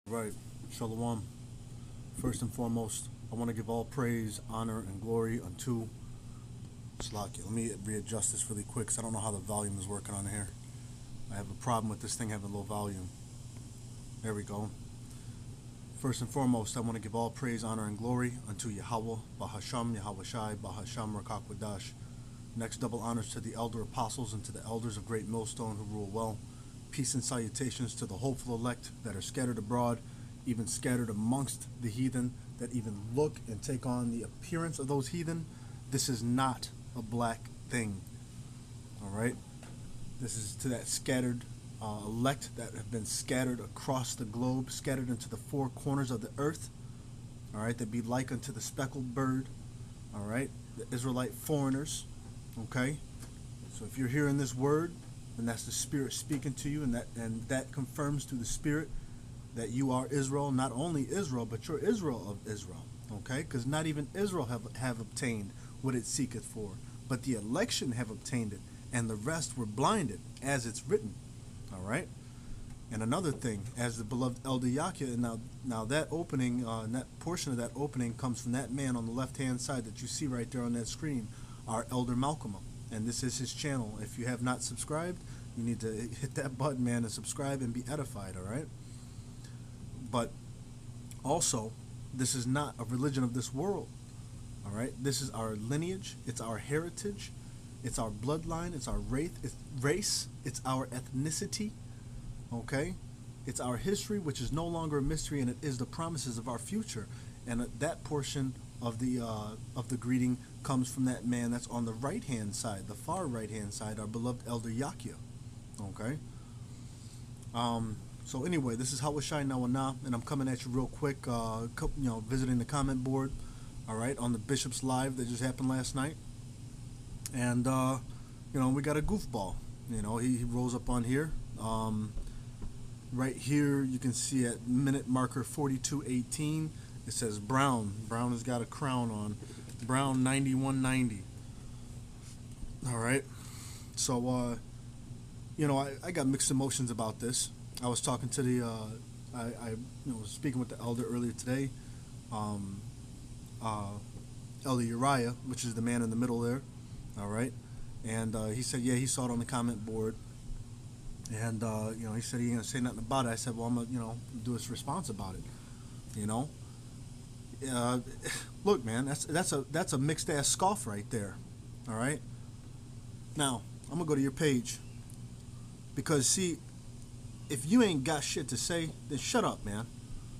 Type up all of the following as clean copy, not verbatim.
Right. Shalom. First and foremost, I want to give all praise, honor, and glory unto Slakia. Let me readjust this really quick because I don't know how the volume is working on here. I have a problem with this thing having low volume. There we go. First and foremost, I want to give all praise, honor, and glory unto Yahweh, Bahasham, Yahweh Shai, Bahasham, Rakakwadash. Next, double honors to the elder apostles and to the elders of Great Millstone who rule well. Peace and salutations to the hopeful elect that are scattered abroad, even scattered amongst the heathen, that even look and take on the appearance of those heathen. This is not a black thing. All right? This is to that scattered elect that have been scattered across the globe, scattered into the four corners of the earth. All right? That be like unto the speckled bird. All right? The Israelite foreigners. Okay? So if you're hearing this word, then that's the Spirit speaking to you, and that confirms through the Spirit that you are Israel, not only Israel, but you're Israel of Israel. Okay? Because not even Israel have obtained what it seeketh for, but the election have obtained it, and the rest were blinded, as it's written. All right? And another thing, as the beloved Elder Yakia, and now that opening, that portion of that opening comes from that man on the left-hand side that you see right there on that screen, our Elder Malcolm. And this is his channel. If you have not subscribed, you need to hit that button, man, and subscribe and be edified, all right? But also, this is not a religion of this world, all right? This is our lineage. It's our heritage. It's our bloodline. It's our race. It's our ethnicity, okay? It's our history, which is no longer a mystery, and it is the promises of our future. And that portion of the greeting comes from that man that's on the right-hand side, the far right-hand side, our beloved Elder Yakia, okay? So anyway, this is Hawashai Nawana, and I'm coming at you real quick, visiting the comment board, all right, on the Bishop's Live that just happened last night. And, we got a goofball. He rolls up on here. Right here, you can see at minute marker 42:18, it says Brown. Brown has got a crown on. Brown 9190. All right. So, I got mixed emotions about this. I was talking to the, I was speaking with the elder earlier today, Elder Uriah, which is the man in the middle there. All right. And he said, yeah, he saw it on the comment board. And, he said he ain't going to say nothing about it. I said, well, I'm going to, do his response about it, look, man, that's a mixed ass scoff right there. All right. Now I'm gonna go to your page because see, if you ain't got shit to say, then shut up, man.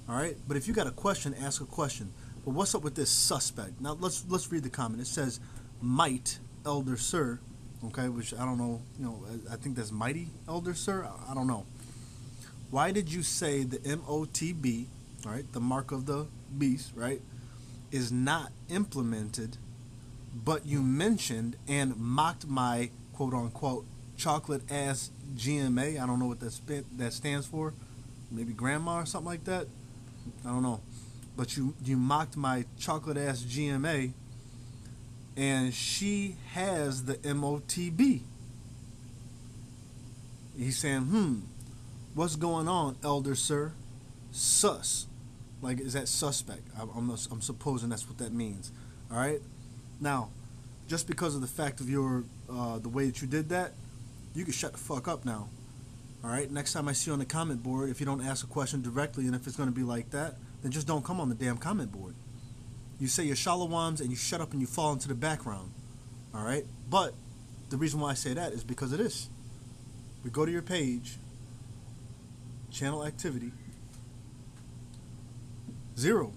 All right. But if you got a question, ask a question. But what's up with this suspect? Now let's read the comment. It says, "Might Elder Sir," okay, which I don't know. I think that's mighty Elder Sir. I don't know. Why did you say the MOTB? All right, the mark of the beast, right, is not implemented, but you mentioned and mocked my quote-unquote chocolate-ass GMA. I don't know what that stands for. Maybe grandma or something like that. I don't know. But you mocked my chocolate-ass GMA, and she has the MOTB. He's saying, what's going on, Elder Sir? Sus. Like, is that suspect? I'm supposing that's what that means. All right. Now, just because of the fact of your the way that you did that, you can shut the fuck up now. All right. Next time I see you on the comment board, if you don't ask a question directly, and if it's going to be like that, then just don't come on the damn comment board. You say your shalawams and you shut up and you fall into the background. All right. But the reason why I say that is because of this. We go to your page, channel activity. Zero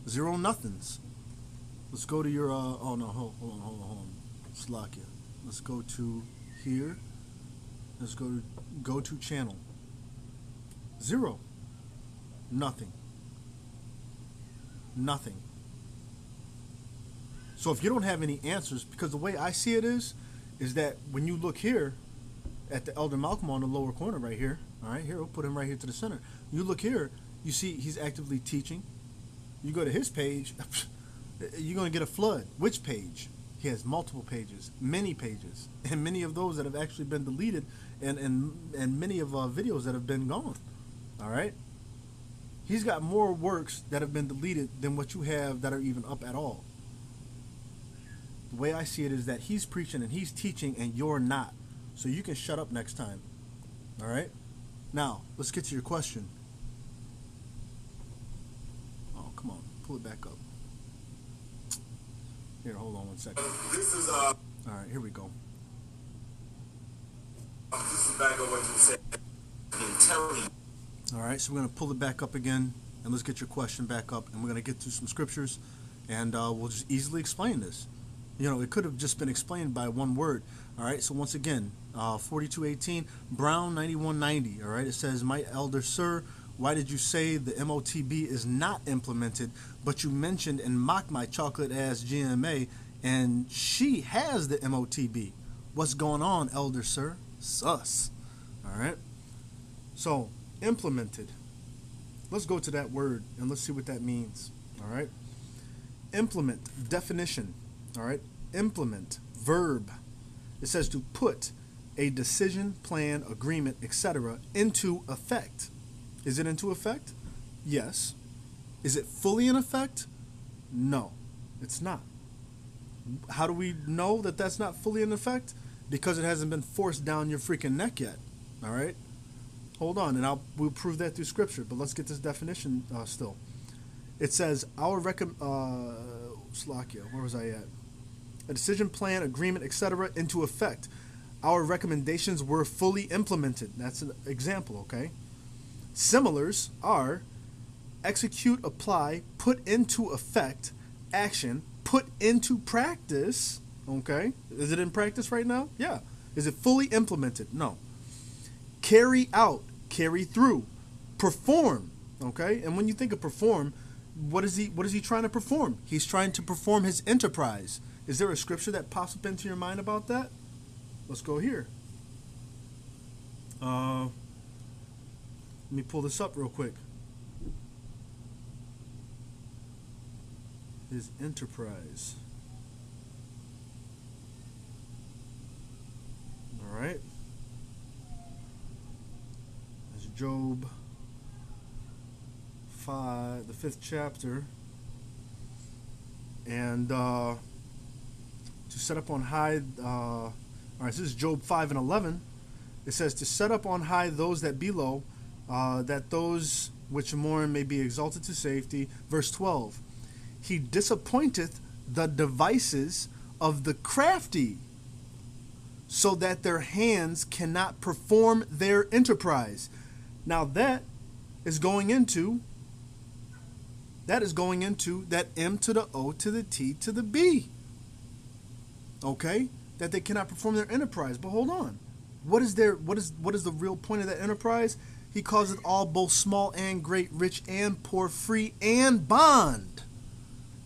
nothings. Let's go to your hold on. Slakia. Let's go to here. Let's go to channel. Zero. Nothing. So if you don't have any answers, because the way I see it is that when you look here at the Elder Malcolm on the lower corner right here, all right, here, we'll put him right here to the center. You look here, you see he's actively teaching. You go to his page, you're going to get a flood. Which page? He has multiple pages, many pages, and many of those that have actually been deleted, and many of videos that have been gone. All right. He's got more works that have been deleted than what you have that are even up at all. The way I see it is that he's preaching and he's teaching and you're not. So you can shut up next time. All right? Now, let's get to your question. Oh, come on. Pull it back up. Here, hold on 1 second. This is All right, here we go. This is back on what you said. All right, so we're going to pull it back up again, and let's get your question back up, and we're going to get to some scriptures, and we'll just easily explain this. You know, it could have just been explained by one word. All right, so once again, 4218, Brown 9190. All right, it says, my elder sir, why did you say the MOTB is not implemented, but you mentioned and mocked my chocolate-ass GMA, and she has the MOTB? What's going on, elder sir? Sus. All right, so implemented. Let's go to that word and let's see what that means. All right, implement, definition. All right, implement, verb. It says to put a decision, plan, agreement, etc. into effect. Is it into effect? Yes. Is it fully in effect? No, it's not. How do we know that that's not fully in effect? Because it hasn't been forced down your freaking neck yet. All right? Hold on, and we'll prove that through scripture. But let's get this definition still. It says, Slakia, where was I at? A decision, plan, agreement, etc. into effect. Our recommendations were fully implemented. That's an example, okay? Similars are execute, apply, put into effect, action, put into practice, okay? Is it in practice right now? Yeah. Is it fully implemented? No. Carry out, carry through, perform, okay? And when you think of perform, what is he trying to perform? He's trying to perform his enterprise. Is there a scripture that pops up into your mind about that? Let's go here. Let me pull this up real quick. His enterprise. All right. That's Job 5, the 5th chapter. And to set up on high, all right, so this is Job 5 and 11. It says, to set up on high those that be low, that those which mourn may be exalted to safety. Verse 12, he disappointeth the devices of the crafty, so that their hands cannot perform their enterprise. Now that is going into that M to the O to the T to the B. Okay? That they cannot perform their enterprise. But hold on. What is the real point of that enterprise? He calls it all, both small and great, rich and poor, free and bond,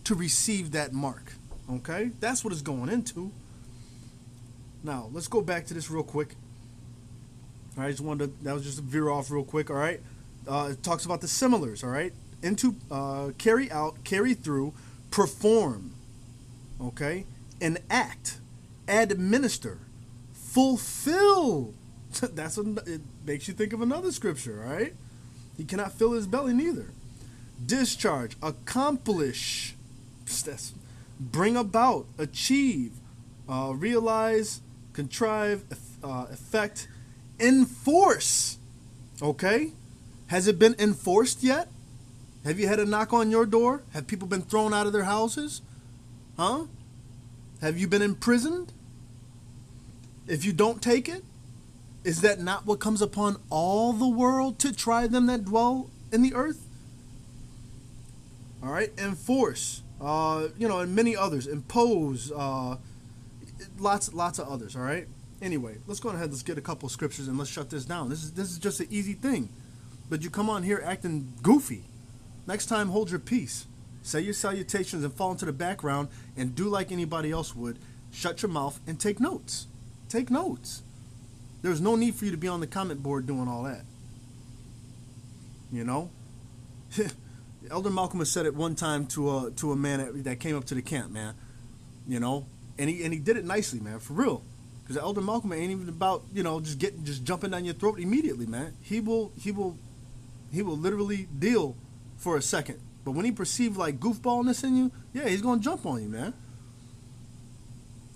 to receive that mark. Okay? That's what it's going into. Now, let's go back to this real quick. All right, that was just a veer off real quick, all right? It talks about the similars, all right? Into, carry out, carry through, perform, okay? Enact, administer, fulfill. It makes you think of another scripture, all right? He cannot fill his belly neither. Discharge, accomplish, bring about, achieve, realize, contrive, effect, enforce. Okay? Has it been enforced yet? Have you had a knock on your door? Have people been thrown out of their houses? Huh? Have you been imprisoned? If you don't take it, is that not what comes upon all the world to try them that dwell in the earth? All right, enforce, and many others, impose, lots of others. All right. Anyway, let's go ahead. Let's get a couple of scriptures and let's shut this down. This is just an easy thing, but you come on here acting goofy. Next time, hold your peace. Say your salutations and fall into the background and do like anybody else would. Shut your mouth and take notes. Take notes. There's no need for you to be on the comment board doing all that. You know? Elder Malcolm has said it one time to a man that came up to the camp, man. You know? And he did it nicely, man, for real. Because Elder Malcolm ain't even about, just jumping down your throat immediately, man. He will literally deal for a second. But when he perceives like goofballness in you, yeah, he's going to jump on you, man.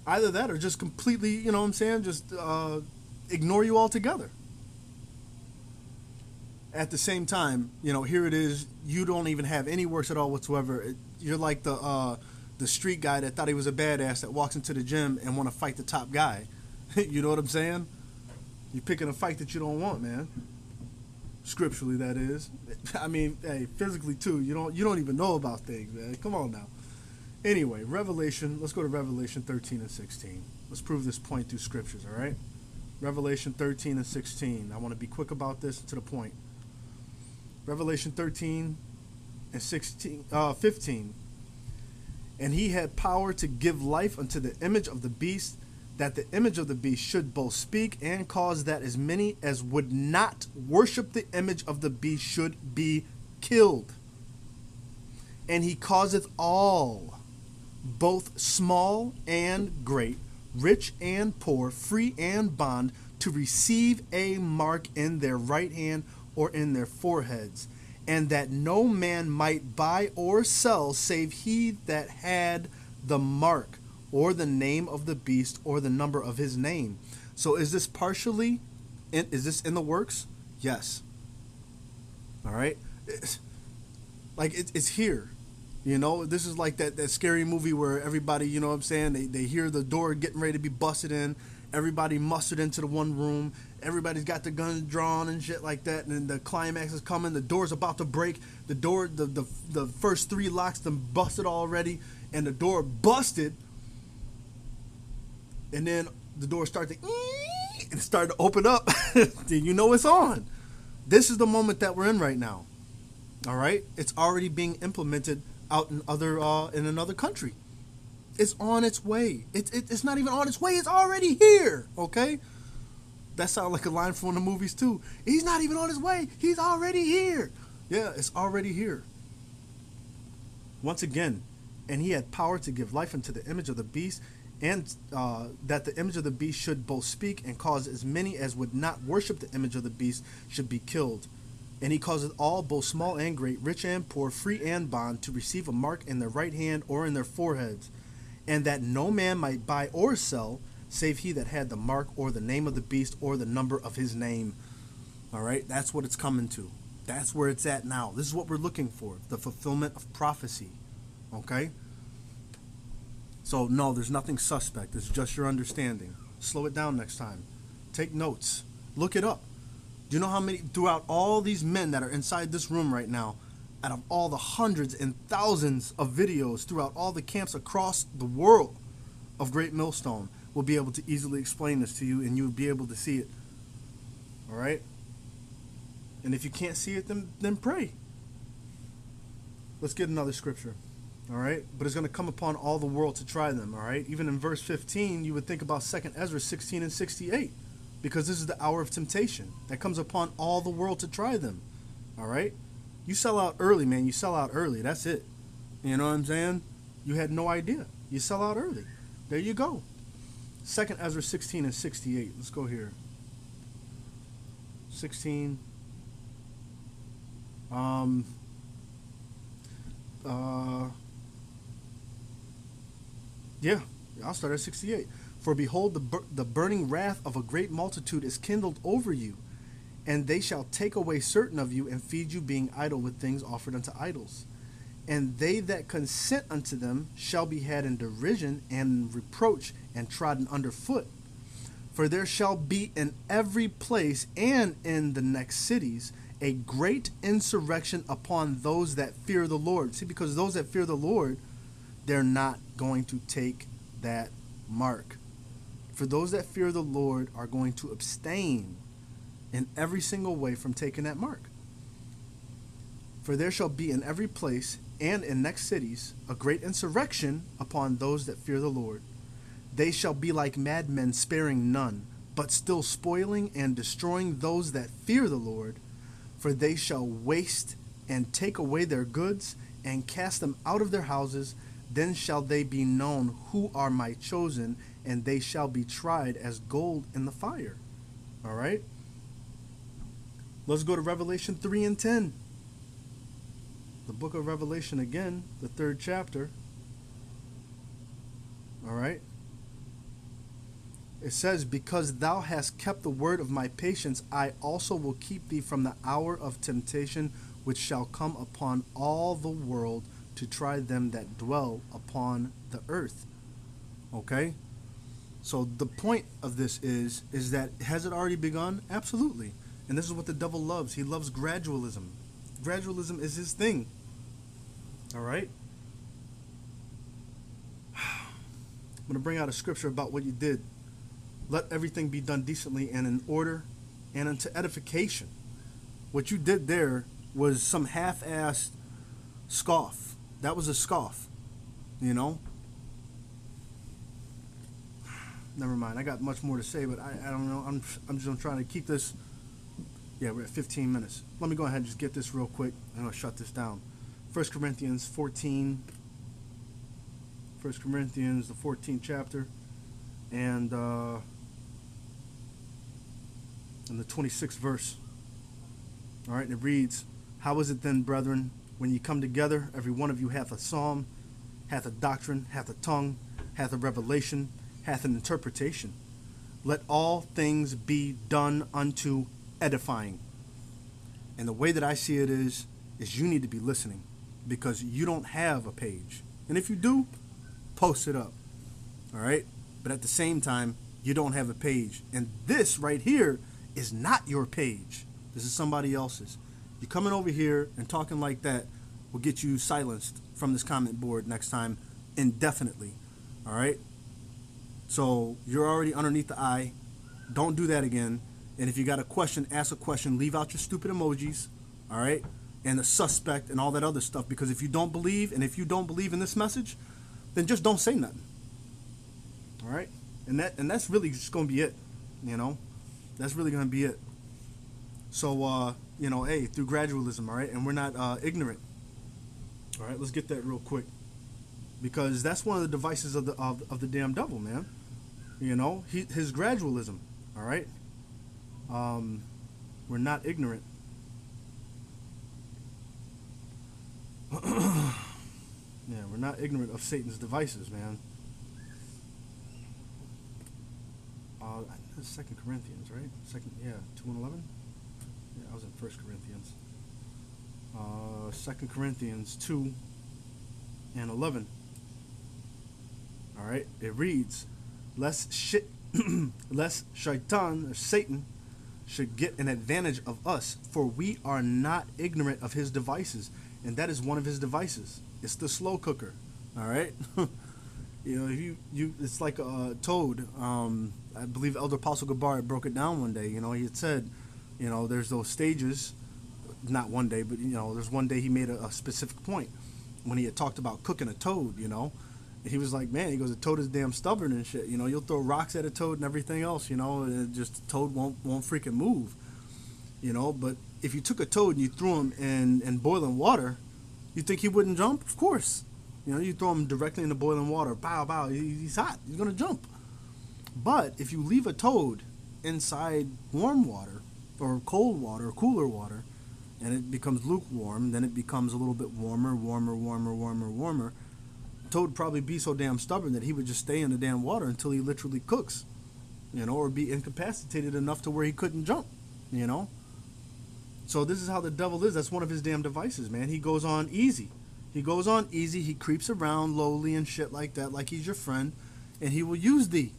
Either that or just completely, you know what I'm saying, just ignore you altogether. At the same time, you know, here it is, you don't even have any works at all whatsoever. You're like the street guy that thought he was a badass that walks into the gym and want to fight the top guy. You know what I'm saying? You're picking a fight that you don't want, man. Scripturally, that is. I mean, hey, physically too. You don't even know about things, man. Come on now. Anyway, Revelation. Let's go to Revelation 13 and 16. Let's prove this point through scriptures. All right. Revelation 13 and 16. I want to be quick about this and to the point. Revelation 13 and 15. And he had power to give life unto the image of the beast, that the image of the beast should both speak and cause that as many as would not worship the image of the beast should be killed. And he causeth all, both small and great, rich and poor, free and bond, to receive a mark in their right hand or in their foreheads, and that no man might buy or sell save he that had the mark or the name of the beast or the number of his name. So is this partially, is this in the works? Yes. All right. It's here. You know, this is like that scary movie where everybody, you know what I'm saying, they hear the door getting ready to be busted in. Everybody mustered into the one room. Everybody's got the guns drawn and shit like that. And then the climax is coming. The door's about to break. The door, the first 3 locks them busted already. And the door busted. And then the door started to open up. Then you know it's on. This is the moment that we're in right now. All right? It's already being implemented out in another country. It's on its way. It's not even on its way. It's already here. Okay? That sounds like a line from one of the movies too. He's not even on his way. He's already here. Yeah, it's already here. Once again, and he had power to give life unto the image of the beast, and that the image of the beast should both speak and cause as many as would not worship the image of the beast should be killed. And he causeth all, both small and great, rich and poor, free and bond, to receive a mark in their right hand or in their foreheads, and that no man might buy or sell, save he that had the mark or the name of the beast or the number of his name. All right, that's what it's coming to. That's where it's at now. This is what we're looking for, the fulfillment of prophecy. Okay? So, no, there's nothing suspect. It's just your understanding. Slow it down next time. Take notes. Look it up. Do you know how many, throughout all these men that are inside this room right now, out of all the hundreds and thousands of videos throughout all the camps across the world of Great Millstone, will be able to easily explain this to you, and you'll be able to see it. All right? And if you can't see it, then pray. Let's get another scripture. All right? But it's going to come upon all the world to try them. All right? Even in verse 15, you would think about 2 Ezra 16 and 68, because this is the hour of temptation that comes upon all the world to try them. All right? You sell out early, man. You sell out early. That's it. You know what I'm saying? You had no idea. You sell out early. There you go. 2 Ezra 16 and 68. Let's go here. 16. Yeah, I'll start at 68. For behold, the burning wrath of a great multitude is kindled over you, and they shall take away certain of you and feed you, being idle with things offered unto idols. And they that consent unto them shall be had in derision and reproach and trodden under foot. For there shall be in every place and in the next cities a great insurrection upon those that fear the Lord. See, because those that fear the Lord, they're not going to take that mark. For those that fear the Lord are going to abstain in every single way from taking that mark. For there shall be in every place and in next cities a great insurrection upon those that fear the Lord. They shall be like madmen, sparing none, but still spoiling and destroying those that fear the Lord. For they shall waste and take away their goods and cast them out of their houses. Then shall they be known who are my chosen, and they shall be tried as gold in the fire. All right? Let's go to Revelation 3 and 10. The book of Revelation again, the 3rd chapter. All right. It says, because thou hast kept the word of my patience, I also will keep thee from the hour of temptation, which shall come upon all the world to try them that dwell upon the earth. Okay? So the point of this is that, has it already begun? Absolutely. And this is what the devil loves. He loves gradualism. Gradualism is his thing. All right? I'm going to bring out a scripture about what you did. Let everything be done decently and in order and unto edification. What you did there was some half-assed scoff. That was a scoff, you know? Never mind. I got much more to say, but I don't know. I'm just trying to keep this. Yeah, we're at 15 minutes. Let me go ahead and just get this real quick. I'm going to shut this down. 1 Corinthians 14. 1 Corinthians, the 14th chapter. And in the 26th verse. All right, and it reads, how is it then, brethren, when ye come together, every one of you hath a psalm, hath a doctrine, hath a tongue, hath a revelation, hath an interpretation. Let all things be done unto edifying. And the way that I see it is you need to be listening, because you don't have a page. And if you do, post it up. All right? But at the same time, you don't have a page. And this right here is not your page. This is somebody else's. You coming over here and talking like that will get you silenced from this comment board next time indefinitely. All right? So you're already underneath the eye. Don't do that again. And if you got a question, ask a question. Leave out your stupid emojis. All right? And the suspect and all that other stuff. Because if you don't believe, and if you don't believe in this message, then just don't say nothing. All right? And that's really just going to be it. You know? That's really going to be it. So, you know, hey, through gradualism, all right? And we're not ignorant. All right? Let's get that real quick. Because that's one of the devices of the damn devil, man. You know? His gradualism. All right? We're not ignorant. Yeah, we're not ignorant of Satan's devices, man. 2 Corinthians, right? 2 and 11? Yeah, I was in 1 Corinthians. 2 Corinthians 2 and 11. All right, it reads, lest Shaitan, or Satan, should get an advantage of us, for we are not ignorant of his devices. And that is one of his devices. It's the slow cooker. All right? You know, you it's like a toad. I believe Elder Apostle Gabar broke it down one day. You know, he had said, you know, there's those stages. Not one day, but, you know, there's one day he made a specific point when he had talked about cooking a toad, you know. And he was like, man, he goes, a toad is damn stubborn and shit. You know, you'll throw rocks at a toad and everything else, you know, and the toad won't freaking move. You know, but if you took a toad and you threw him in boiling water, you think he wouldn't jump? Of course. You know, you throw him directly into boiling water, bow, bow, he's hot, he's going to jump. But if you leave a toad inside warm water or cold water or cooler water, and it becomes lukewarm, then it becomes a little bit warmer. The toad would probably be so damn stubborn that he would just stay in the damn water until he literally cooks, you know, or be incapacitated enough to where he couldn't jump, you know. So this is how the devil is. That's one of his damn devices, man. He goes on easy. He creeps around lowly and shit like that, like he's your friend, and he will use thee.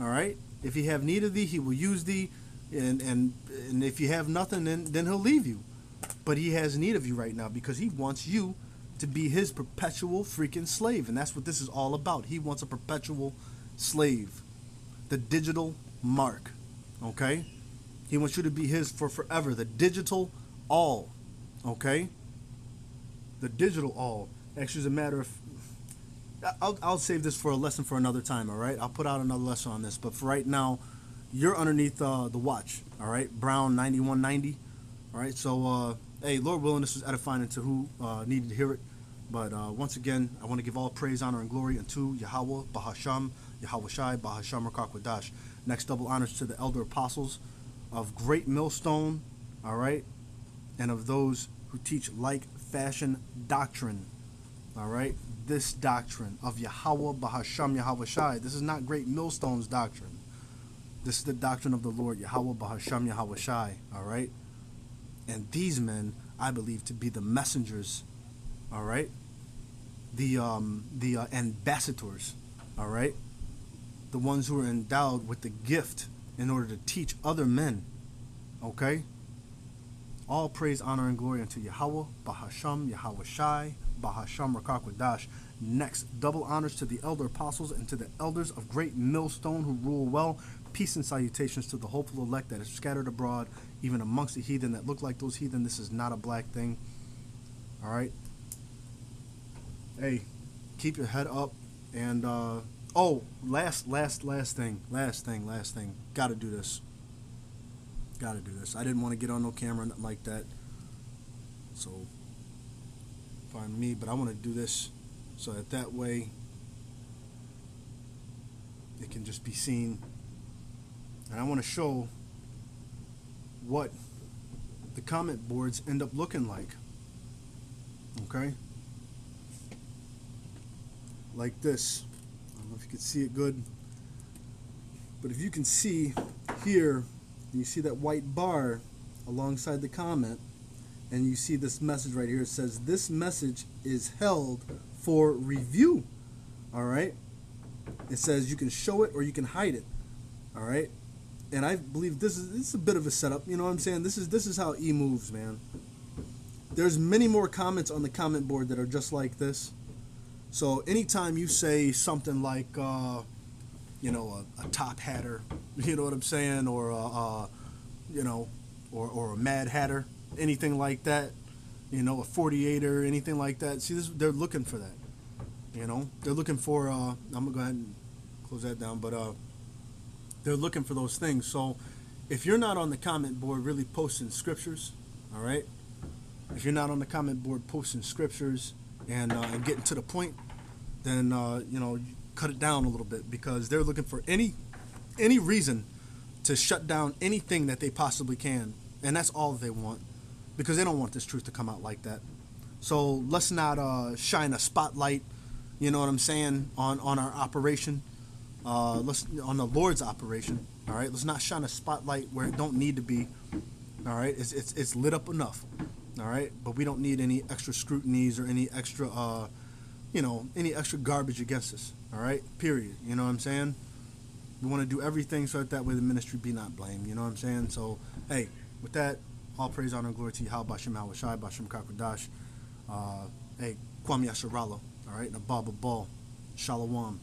All right? If he have need of thee, he will use thee, and if you have nothing, then he'll leave you. But he has need of you right now because he wants you to be his perpetual freaking slave, and that's what this is all about. He wants a perpetual slave. The digital mark. Okay? He wants you to be his for forever. The digital all. Okay? The digital all. Actually, it's a matter of... I'll save this for a lesson for another time, all right? I'll put out another lesson on this. But for right now, you're underneath the watch, all right? Brown 9190. All right? So, hey, Lord willing, this was edifying into who needed to hear it. But once again, I want to give all praise, honor, and glory unto Yahweh, Bahasham, Yahweh Shai, Bahasham, Rakakwadash. Next, double honors to the elder apostles of Great Millstone, all right? And of those who teach like fashion doctrine. All right, this doctrine of Yahweh Bahasham Yahweh Shai. This is not Great Millstone's doctrine. This is the doctrine of the Lord Yahweh Bahasham Yahweh Shai. All right, and these men I believe to be the messengers. All right, the ambassadors. All right, the ones who are endowed with the gift in order to teach other men. Okay. All praise, honor, and glory unto Yahweh, Bahasham, Yahweh Shai, Bahasham, Rakakwadash. Next, double honors to the elder apostles and to the elders of Great Millstone who rule well. Peace and salutations to the hopeful elect that is scattered abroad, even amongst the heathen that look like those heathen. This is not a black thing. All right. Hey, keep your head up. And, last thing. Gotta do this. I didn't want to get on no camera, nothing like that. So, pardon me, but I want to do this so that way it can just be seen. And I want to show what the comment boards end up looking like. Okay? Like this. I don't know if you can see it good. But if you can see here, you see that white bar alongside the comment, and you see this message right here. It says this message is held for review. All right. It says you can show it or you can hide it. All right. And I believe this is a bit of a setup. You know what I'm saying? This is how E moves, man. There's many more comments on the comment board that are just like this. So anytime you say something like, a top hatter, you know what I'm saying, or or a Mad Hatter, anything like that, a 48er, anything like that. See, they're looking for that. They're looking for. I'm gonna go ahead and close that down, but they're looking for those things. So, if you're not on the comment board really posting scriptures, all right. If you're not on the comment board posting scriptures and getting to the point, then cut it down a little bit, because they're looking for any reason to shut down anything that they possibly can, and that's all they want, because they don't want this truth to come out like that. So let's not shine a spotlight, you know what I'm saying, on our operation, let's on the Lord's operation. All right, let's not shine a spotlight where it don't need to be. All right, it's lit up enough. All right, but we don't need any extra scrutinies or any extra any extra garbage against us. All right, period. You know what I'm saying? We want to do everything so that way the ministry be not blamed. You know what I'm saying? So, hey, with that, all praise, honor, and glory to Yahweh, Bashem, Yahweh Shai, Bashem, Kakwadash. Hey, Kwame Yasharala. All right, Nababa Ball. Shalom.